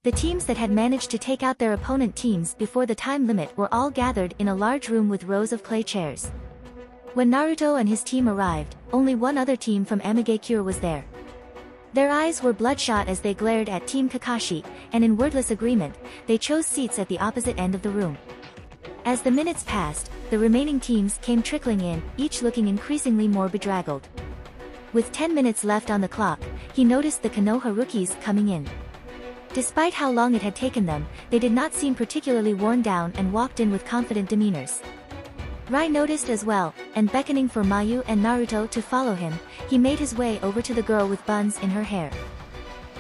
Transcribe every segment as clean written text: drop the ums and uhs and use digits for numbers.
The teams that had managed to take out their opponent teams before the time limit were all gathered in a large room with rows of clay chairs. When Naruto and his team arrived, only one other team from Amigakure was there. Their eyes were bloodshot as they glared at Team Kakashi, and in wordless agreement, they chose seats at the opposite end of the room. As the minutes passed, the remaining teams came trickling in, each looking increasingly more bedraggled. With 10 minutes left on the clock, he noticed the Konoha rookies coming in. Despite how long it had taken them, they did not seem particularly worn down and walked in with confident demeanors. Rai noticed as well, and beckoning for Mayu and Naruto to follow him, he made his way over to the girl with buns in her hair.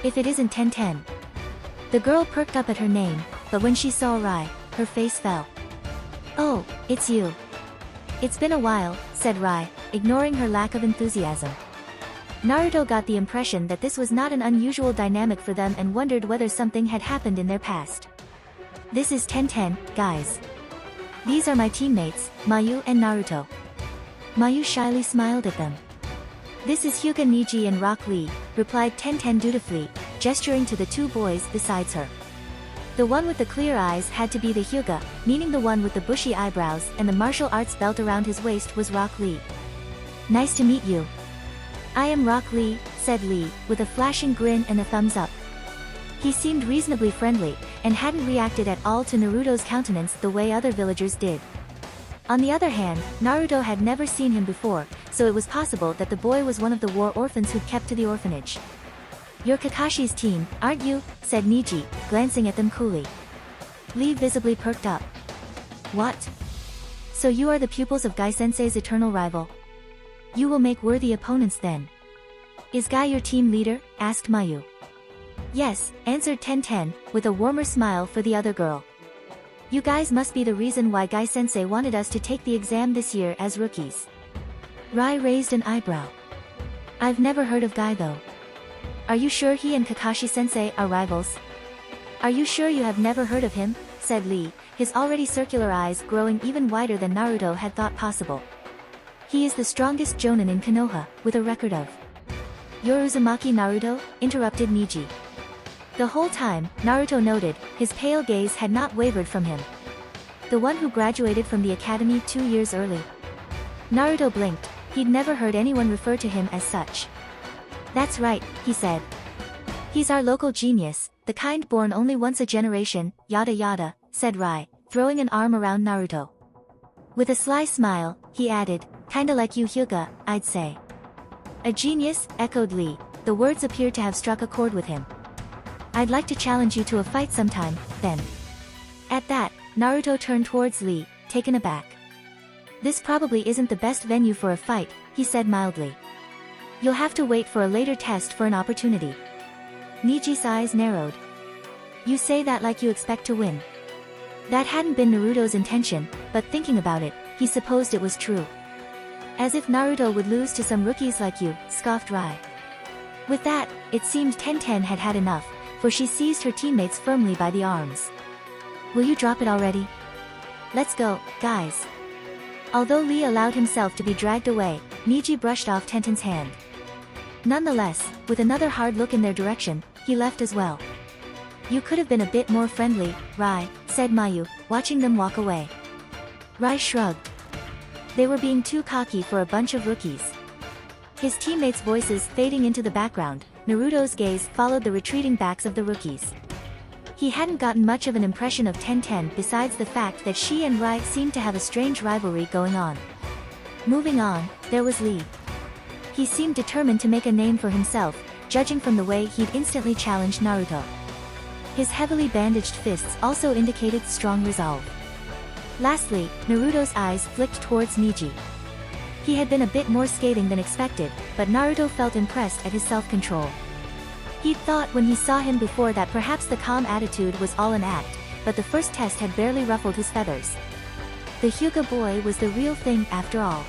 If it isn't Tenten. The girl perked up at her name, but when she saw Rai, her face fell. "Oh, it's you. It's been a while," said Rai, ignoring her lack of enthusiasm. Naruto got the impression that this was not an unusual dynamic for them and wondered whether something had happened in their past. "This is Tenten, guys. These are my teammates, Mayu and Naruto." Mayu shyly smiled at them. "This is Hyuga Niji and Rock Lee," replied Tenten dutifully, gesturing to the two boys besides her. The one with the clear eyes had to be the Hyuga, meaning the one with the bushy eyebrows and the martial arts belt around his waist was Rock Lee. "Nice to meet you." "I am Rock Lee," said Lee, with a flashing grin and a thumbs up. He seemed reasonably friendly, and hadn't reacted at all to Naruto's countenance the way other villagers did. On the other hand, Naruto had never seen him before, so it was possible that the boy was one of the war orphans who'd kept to the orphanage. "You're Kakashi's team, aren't you?" said Niji, glancing at them coolly. Lee visibly perked up. "What? So you are the pupils of Gai-sensei's eternal rival? You will make worthy opponents then." "Is Gai your team leader?" asked Mayu. "Yes," answered Tenten, with a warmer smile for the other girl. "You guys must be the reason why Gai-sensei wanted us to take the exam this year as rookies." Rai raised an eyebrow. "I've never heard of Gai though. Are you sure he and Kakashi-sensei are rivals?" "Are you sure you have never heard of him?" said Lee, his already circular eyes growing even wider than Naruto had thought possible. "He is the strongest jonin in Konoha, with a record of—" "You're Uzumaki Naruto?" interrupted Niji. The whole time, Naruto noted, his pale gaze had not wavered from him. "The one who graduated from the academy 2 years early?" Naruto blinked, he'd never heard anyone refer to him as such. "That's right," he said. "He's our local genius, the kind born only once a generation, yada yada," said Rai, throwing an arm around Naruto. With a sly smile, he added, "Kinda like you Hyuga, I'd say." "A genius," echoed Lee, the words appeared to have struck a chord with him. "I'd like to challenge you to a fight sometime, then." At that, Naruto turned towards Lee, taken aback. "This probably isn't the best venue for a fight," he said mildly. "You'll have to wait for a later test for an opportunity." Niji's eyes narrowed. "You say that like you expect to win." That hadn't been Naruto's intention, but thinking about it, he supposed it was true. "As if Naruto would lose to some rookies like you," scoffed Rai. With that, it seemed Tenten had had enough, for she seized her teammates firmly by the arms. "Will you drop it already? Let's go, guys." Although Lee allowed himself to be dragged away, Niji brushed off Tenten's hand. Nonetheless, with another hard look in their direction, he left as well. "You could have been a bit more friendly, Rai," said Mayu, watching them walk away. Rai shrugged. They were being too cocky for a bunch of rookies. His teammates' voices fading into the background, Naruto's gaze followed the retreating backs of the rookies. He hadn't gotten much of an impression of Tenten besides the fact that she and Rai seemed to have a strange rivalry going on. Moving on, there was Lee. He seemed determined to make a name for himself, judging from the way he'd instantly challenged Naruto. His heavily bandaged fists also indicated strong resolve. Lastly, Naruto's eyes flicked towards Niji. He had been a bit more scathing than expected, but Naruto felt impressed at his self-control. He'd thought when he saw him before that perhaps the calm attitude was all an act, but the first test had barely ruffled his feathers. The Hyuga boy was the real thing after all.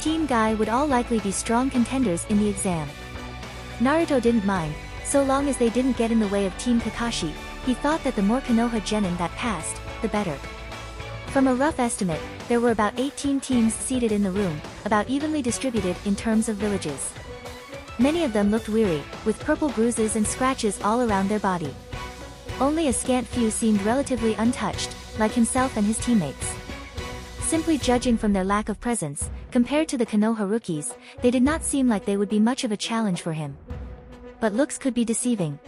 Team Gai would all likely be strong contenders in the exam. Naruto didn't mind, so long as they didn't get in the way of Team Kakashi. He thought that the more Konoha genin that passed, the better. From a rough estimate, there were about 18 teams seated in the room, about evenly distributed in terms of villages. Many of them looked weary, with purple bruises and scratches all around their body. Only a scant few seemed relatively untouched, like himself and his teammates. Simply judging from their lack of presence, compared to the Konoha rookies, they did not seem like they would be much of a challenge for him. But looks could be deceiving.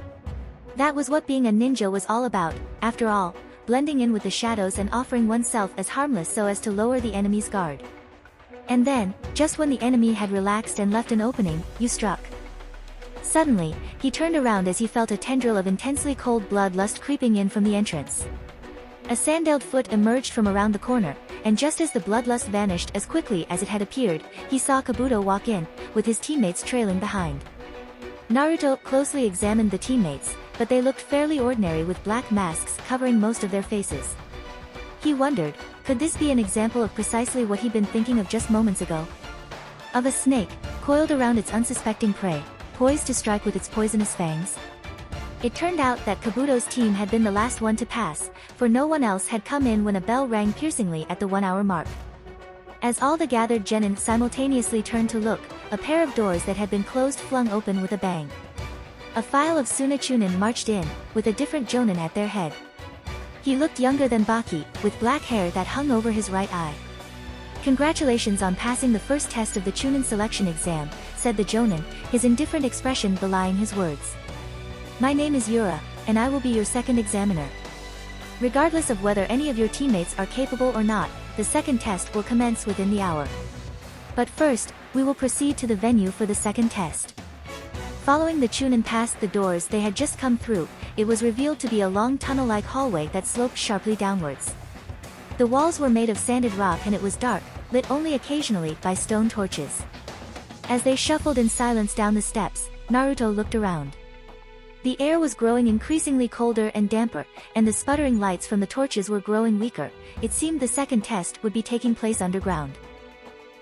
That was what being a ninja was all about, after all, blending in with the shadows and offering oneself as harmless so as to lower the enemy's guard. And then, just when the enemy had relaxed and left an opening, you struck. Suddenly, he turned around as he felt a tendril of intensely cold bloodlust creeping in from the entrance. A sandaled foot emerged from around the corner, and just as the bloodlust vanished as quickly as it had appeared, he saw Kabuto walk in, with his teammates trailing behind. Naruto closely examined the teammates, but they looked fairly ordinary with black masks covering most of their faces. He wondered, could this be an example of precisely what he'd been thinking of just moments ago? Of a snake, coiled around its unsuspecting prey, poised to strike with its poisonous fangs? It turned out that Kabuto's team had been the last one to pass, for no one else had come in when a bell rang piercingly at the 1-hour mark. As all the gathered genin simultaneously turned to look, a pair of doors that had been closed flung open with a bang. A file of Suna Chunin marched in, with a different jonin at their head. He looked younger than Baki, with black hair that hung over his right eye. "Congratulations on passing the first test of the Chunin selection exam," said the jonin, his indifferent expression belying his words. "My name is Yura, and I will be your second examiner. Regardless of whether any of your teammates are capable or not, the second test will commence within the hour. But first, we will proceed to the venue for the second test." Following the Chunin past the doors they had just come through, it was revealed to be a long tunnel-like hallway that sloped sharply downwards. The walls were made of sanded rock and it was dark, lit only occasionally by stone torches. As they shuffled in silence down the steps, Naruto looked around. The air was growing increasingly colder and damper, and the sputtering lights from the torches were growing weaker. It seemed the second test would be taking place underground.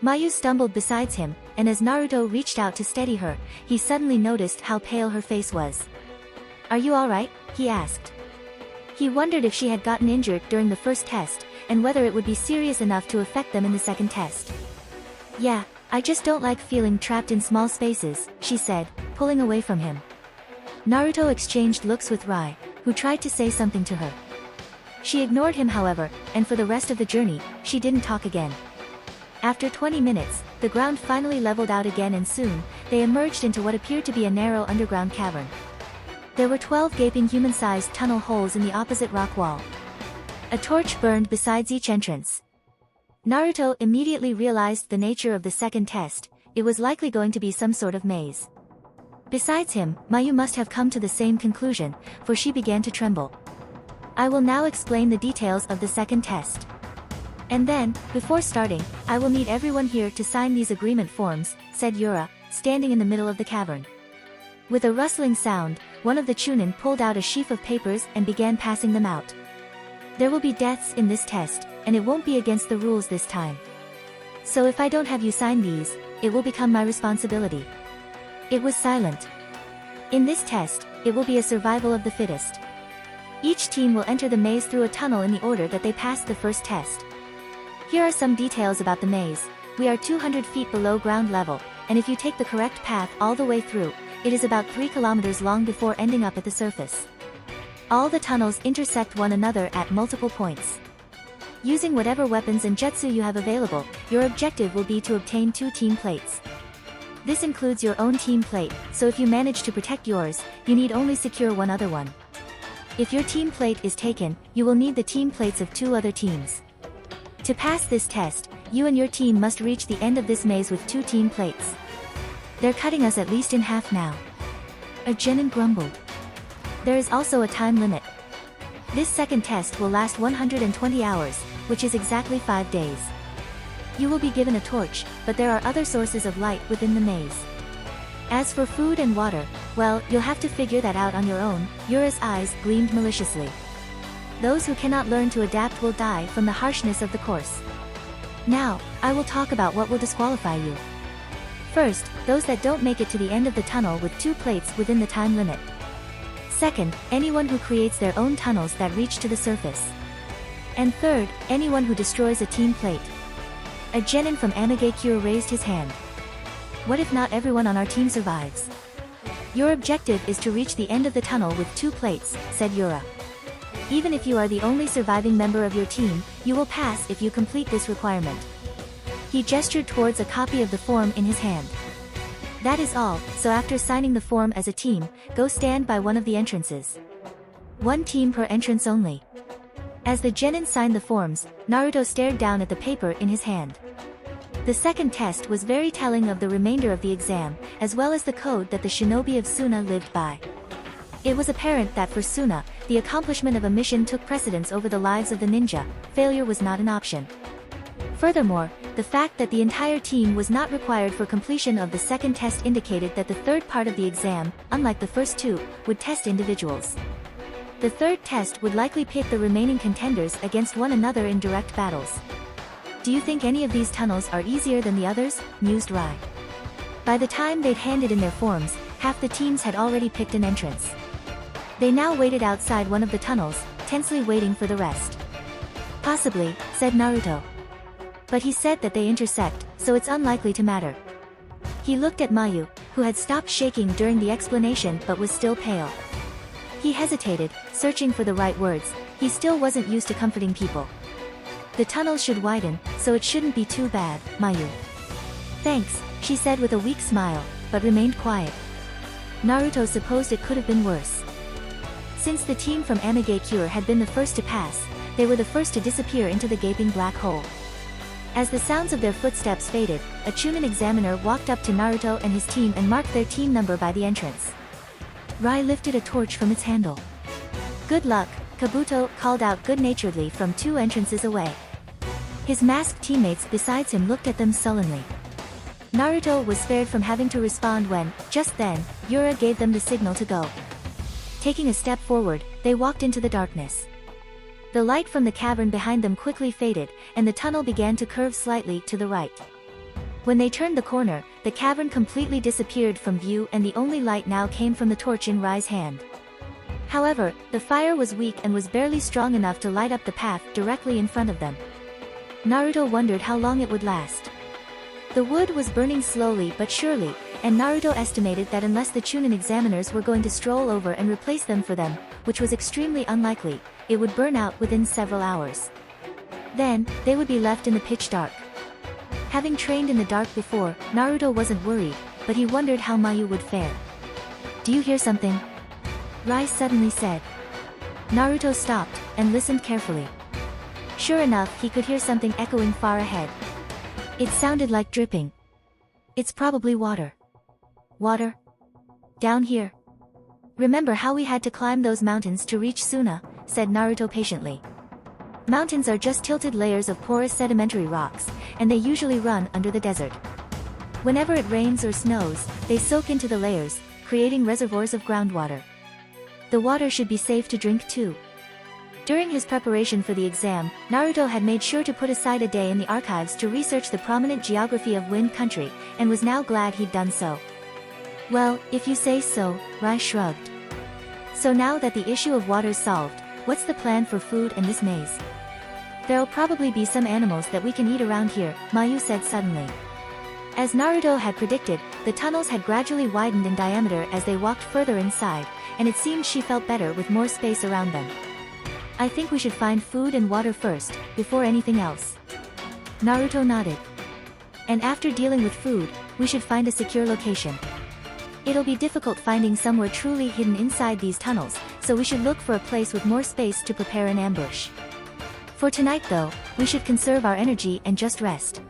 Mayu stumbled beside him, and as Naruto reached out to steady her, he suddenly noticed how pale her face was. "Are you alright?" he asked. He wondered if she had gotten injured during the first test, and whether it would be serious enough to affect them in the second test. "Yeah, I just don't like feeling trapped in small spaces," she said, pulling away from him. Naruto exchanged looks with Rai, who tried to say something to her. She ignored him however, and for the rest of the journey, she didn't talk again. After 20 minutes, the ground finally leveled out again and soon, they emerged into what appeared to be a narrow underground cavern. There were 12 gaping human-sized tunnel holes in the opposite rock wall. A torch burned besides each entrance. Naruto immediately realized the nature of the second test. It was likely going to be some sort of maze. Besides him, Mayu must have come to the same conclusion, for she began to tremble. "I will now explain the details of the second test. And then, before starting, I will need everyone here to sign these agreement forms," said Yura, standing in the middle of the cavern. With a rustling sound, one of the Chunin pulled out a sheaf of papers and began passing them out. "There will be deaths in this test, and it won't be against the rules this time. So if I don't have you sign these, it will become my responsibility." It was silent. "In this test, it will be a survival of the fittest. Each team will enter the maze through a tunnel in the order that they passed the first test. Here are some details about the maze. We are 200 feet below ground level, and if you take the correct path all the way through, it is about 3 kilometers long before ending up at the surface. All the tunnels intersect one another at multiple points. Using whatever weapons and jutsu you have available, your objective will be to obtain 2 team plates. This includes your own team plate, so if you manage to protect yours, you need only secure one other one. If your team plate is taken, you will need the team plates of 2 other teams. To pass this test, you and your team must reach the end of this maze with 2 team plates. They're cutting us at least in half now." A genin grumbled. "There is also a time limit. This second test will last 120 hours, which is exactly 5 days. You will be given a torch, but there are other sources of light within the maze. As for food and water, well, you'll have to figure that out on your own." Yura's eyes gleamed maliciously. "Those who cannot learn to adapt will die from the harshness of the course. Now, I will talk about what will disqualify you. First, those that don't make it to the end of the tunnel with 2 plates within the time limit. Second, anyone who creates their own tunnels that reach to the surface. And third, anyone who destroys a team plate." A genin from Amigakure raised his hand. "What if not everyone on our team survives?" Your objective is to reach the end of the tunnel with 2 plates, said Yura. Even if you are the only surviving member of your team, you will pass if you complete this requirement. He gestured towards a copy of the form in his hand. That is all, so after signing the form as a team, go stand by one of the entrances. 1 team per entrance only. As the genin signed the forms, Naruto stared down at the paper in his hand. The second test was very telling of the remainder of the exam, as well as the code that the shinobi of Suna lived by. It was apparent that for Suna, the accomplishment of a mission took precedence over the lives of the ninja. Failure was not an option. Furthermore, the fact that the entire team was not required for completion of the second test indicated that the third part of the exam, unlike the first 2, would test individuals. The third test would likely pit the remaining contenders against one another in direct battles. Do you think any of these tunnels are easier than the others? Mused Rai. By the time they'd handed in their forms, half the teams had already picked an entrance. They now waited outside one of the tunnels, tensely waiting for the rest. Possibly, said Naruto. But he said that they intersect, so it's unlikely to matter. He looked at Mayu, who had stopped shaking during the explanation but was still pale. He hesitated, searching for the right words. He still wasn't used to comforting people. The tunnel should widen, so it shouldn't be too bad, Mayu. Thanks, she said with a weak smile, but remained quiet. Naruto supposed it could have been worse. Since the team from Amigakure had been the first to pass, they were the first to disappear into the gaping black hole. As the sounds of their footsteps faded, a Chunin examiner walked up to Naruto and his team and marked their team number by the entrance. Rai lifted a torch from its handle. Good luck, Kabuto called out good-naturedly from 2 entrances away. His masked teammates besides him looked at them sullenly. Naruto was spared from having to respond when, just then, Yura gave them the signal to go. Taking a step forward, they walked into the darkness. The light from the cavern behind them quickly faded, and the tunnel began to curve slightly to the right. When they turned the corner, the cavern completely disappeared from view and the only light now came from the torch in Rai's hand. However, the fire was weak and was barely strong enough to light up the path directly in front of them. Naruto wondered how long it would last. The wood was burning slowly but surely, and Naruto estimated that unless the Chunin examiners were going to stroll over and replace them for them, which was extremely unlikely, it would burn out within several hours. Then, they would be left in the pitch dark. Having trained in the dark before, Naruto wasn't worried, but he wondered how Mayu would fare. Do you hear something? Rai suddenly said. Naruto stopped, and listened carefully. Sure enough, he could hear something echoing far ahead. It sounded like dripping. It's probably water. Water? Down here. Remember how we had to climb those mountains to reach Suna, said Naruto patiently. Mountains are just tilted layers of porous sedimentary rocks, and they usually run under the desert. Whenever it rains or snows, they soak into the layers, creating reservoirs of groundwater. The water should be safe to drink too. During his preparation for the exam, Naruto had made sure to put aside a day in the archives to research the prominent geography of Wind Country, and was now glad he'd done so. Well, if you say so, Rai shrugged. So now that the issue of water's solved, what's the plan for food in this maze? There'll probably be some animals that we can eat around here, Mayu said suddenly. As Naruto had predicted, the tunnels had gradually widened in diameter as they walked further inside, and it seemed she felt better with more space around them. I think we should find food and water first, before anything else. Naruto nodded. And after dealing with food, we should find a secure location. It'll be difficult finding somewhere truly hidden inside these tunnels, so we should look for a place with more space to prepare an ambush. For tonight though, we should conserve our energy and just rest.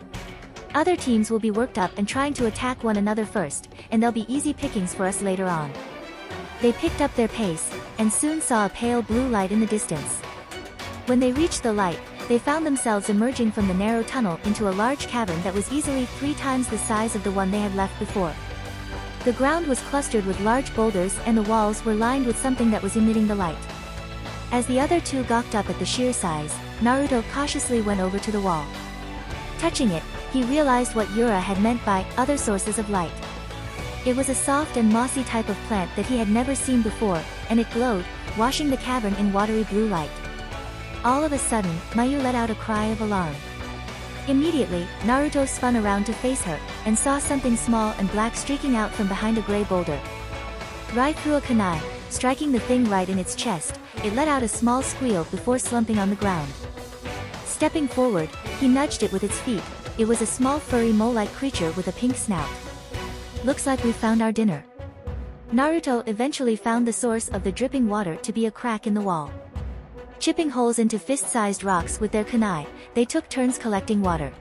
Other teams will be worked up and trying to attack one another first, and they'll be easy pickings for us later on. They picked up their pace, and soon saw a pale blue light in the distance. When they reached the light, they found themselves emerging from the narrow tunnel into a large cavern that was easily 3 times the size of the one they had left before. The ground was clustered with large boulders and the walls were lined with something that was emitting the light. As the other two gawked up at the sheer size, Naruto cautiously went over to the wall. Touching it, he realized what Yura had meant by other sources of light. It was a soft and mossy type of plant that he had never seen before, and it glowed, washing the cavern in watery blue light. All of a sudden, Mayu let out a cry of alarm. Immediately, Naruto spun around to face her, and saw something small and black streaking out from behind a gray boulder. Rai threw a kunai, striking the thing right in its chest. It let out a small squeal before slumping on the ground. Stepping forward, he nudged it with its feet. It was a small furry mole-like creature with a pink snout. Looks like we found our dinner. Naruto eventually found the source of the dripping water to be a crack in the wall. Chipping holes into fist-sized rocks with their kunai, they took turns collecting water.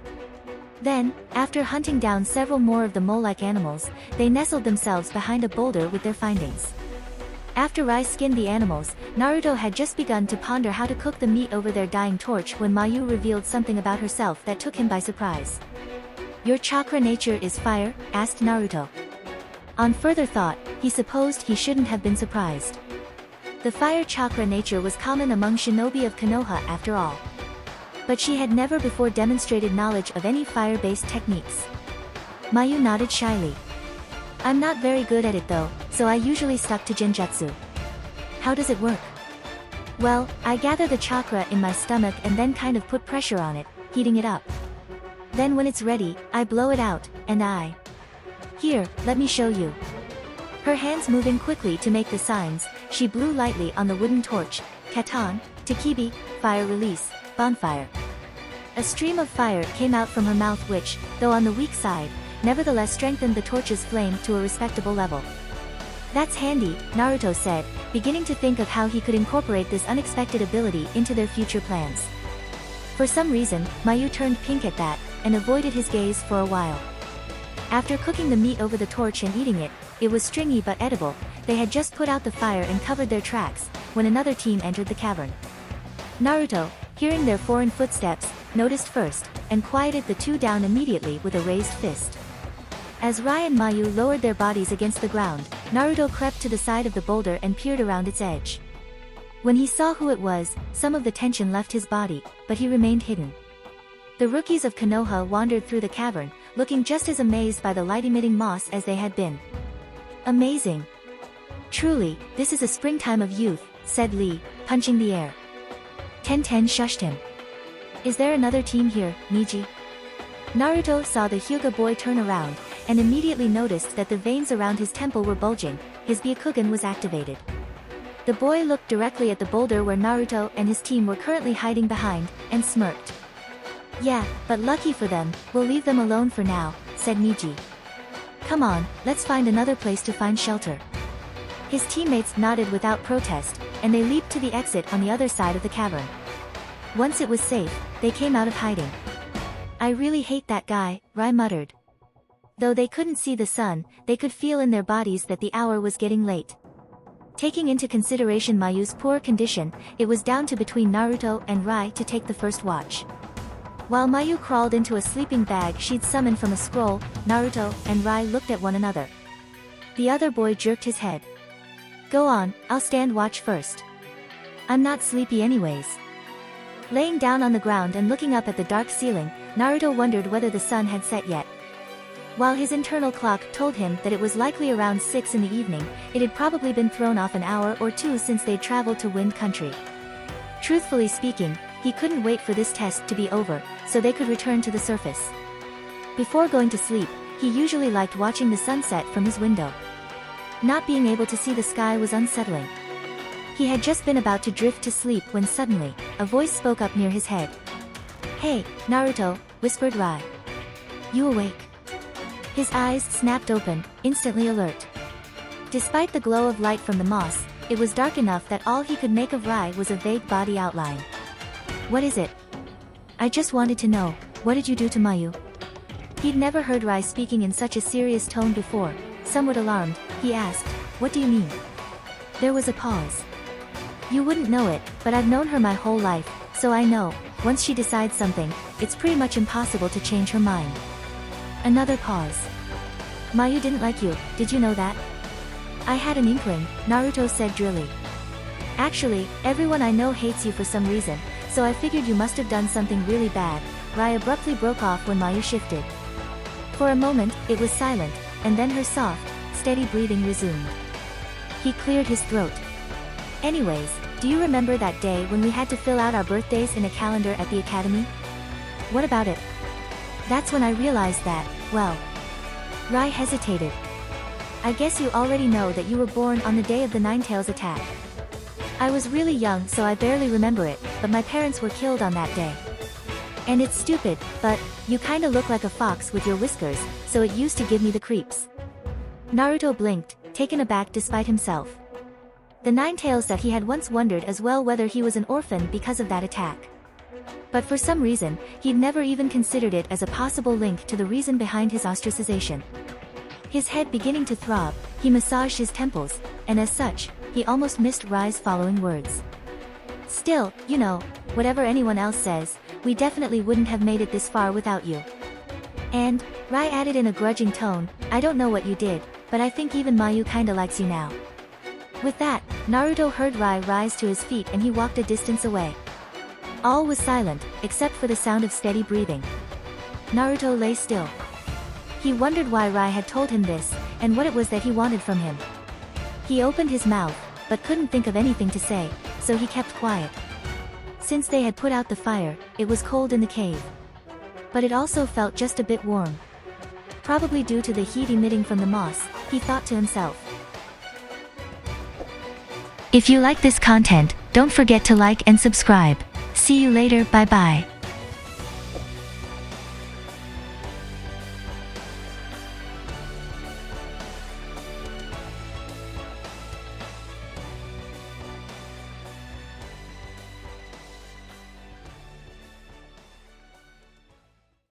Then, after hunting down several more of the mole-like animals, they nestled themselves behind a boulder with their findings. After Rai skinned the animals, Naruto had just begun to ponder how to cook the meat over their dying torch when Mayu revealed something about herself that took him by surprise. "Your chakra nature is fire?" asked Naruto. On further thought, he supposed he shouldn't have been surprised. The fire chakra nature was common among shinobi of Konoha after all. But she had never before demonstrated knowledge of any fire-based techniques. Mayu nodded shyly. "I'm not very good at it though, so I usually stuck to genjutsu." "How does it work?" "Well, I gather the chakra in my stomach and then kind of put pressure on it, heating it up. Then when it's ready, I blow it out, and Here, let me show you." Her hands moving quickly to make the signs, she blew lightly on the wooden torch. Katan, Takibi, fire release, bonfire. A stream of fire came out from her mouth which, though on the weak side, nevertheless strengthened the torch's flame to a respectable level. "That's handy," Naruto said, beginning to think of how he could incorporate this unexpected ability into their future plans. For some reason, Mayu turned pink at that, and avoided his gaze for a while. After cooking the meat over the torch and eating it, it was stringy but edible. They had just put out the fire and covered their tracks, when another team entered the cavern. Naruto, hearing their foreign footsteps, noticed first, and quieted the two down immediately with a raised fist. As Rai and Mayu lowered their bodies against the ground, Naruto crept to the side of the boulder and peered around its edge. When he saw who it was, some of the tension left his body, but he remained hidden. The rookies of Konoha wandered through the cavern, looking just as amazed by the light-emitting moss as they had been. "Amazing. Truly, this is a springtime of youth," said Lee, punching the air. Tenten shushed him. "Is there another team here, Niji?" Naruto saw the Hyuga boy turn around, and immediately noticed that the veins around his temple were bulging. His Byakugan was activated. The boy looked directly at the boulder where Naruto and his team were currently hiding behind, and smirked. "Yeah, but lucky for them, we'll leave them alone for now," said Niji. "Come on, let's find another place to find shelter." His teammates nodded without protest, and they leaped to the exit on the other side of the cavern. Once it was safe, they came out of hiding. "I really hate that guy," Rai muttered. Though they couldn't see the sun, they could feel in their bodies that the hour was getting late. Taking into consideration Mayu's poor condition, it was down to between Naruto and Rai to take the first watch. While Mayu crawled into a sleeping bag she'd summoned from a scroll, Naruto and Rai looked at one another. The other boy jerked his head. "Go on, I'll stand watch first. I'm not sleepy anyways." Laying down on the ground and looking up at the dark ceiling, Naruto wondered whether the sun had set yet. While his internal clock told him that it was likely around 6 in the evening, it had probably been thrown off an hour or two since they'd traveled to Wind Country. Truthfully speaking, he couldn't wait for this test to be over, so they could return to the surface. Before going to sleep, he usually liked watching the sunset from his window. Not being able to see the sky was unsettling. He had just been about to drift to sleep when suddenly, a voice spoke up near his head. "Hey, Naruto," whispered Rai. "You awake?" His eyes snapped open, instantly alert. Despite the glow of light from the moss, it was dark enough that all he could make of Rai was a vague body outline. "What is it?" "I just wanted to know, what did you do to Mayu?" He'd never heard Rai speaking in such a serious tone before. Somewhat alarmed, he asked, "What do you mean?" There was a pause. "You wouldn't know it, but I've known her my whole life, so I know, once she decides something, it's pretty much impossible to change her mind." Another pause. "Mayu didn't like you, did you know that?" "I had an inkling," Naruto said drily. "Actually, everyone I know hates you for some reason, so I figured you must have done something really bad." Rai abruptly broke off when Mayu shifted. For a moment, it was silent, and then her soft, steady breathing resumed. He cleared his throat. "Anyways, do you remember that day when we had to fill out our birthdays in a calendar at the academy? What about it?" "That's when I realized that, well..." Rai hesitated. I guess you already know that you were born on the day of the Ninetales attack. I was really young so I barely remember it, but my parents were killed on that day. And it's stupid, but, you kinda look like a fox with your whiskers, so it used to give me the creeps. Naruto blinked, taken aback despite himself. The Ninetales that he had once wondered as well whether he was an orphan because of that attack. But for some reason, he'd never even considered it as a possible link to the reason behind his ostracization. His head beginning to throb, he massaged his temples, and as such, he almost missed Rai's following words. Still, you know, whatever anyone else says, we definitely wouldn't have made it this far without you. And, Rai added in a grudging tone, I don't know what you did, but I think even Mayu kinda likes you now. With that, Naruto heard Rai rise to his feet and he walked a distance away. All was silent, except for the sound of steady breathing. Naruto lay still. He wondered why Rai had told him this, and what it was that he wanted from him. He opened his mouth, but couldn't think of anything to say, so he kept quiet. Since they had put out the fire, it was cold in the cave. But it also felt just a bit warm. Probably due to the heat emitting from the moss, he thought to himself. If you like this content, don't forget to like and subscribe. See you later, bye bye.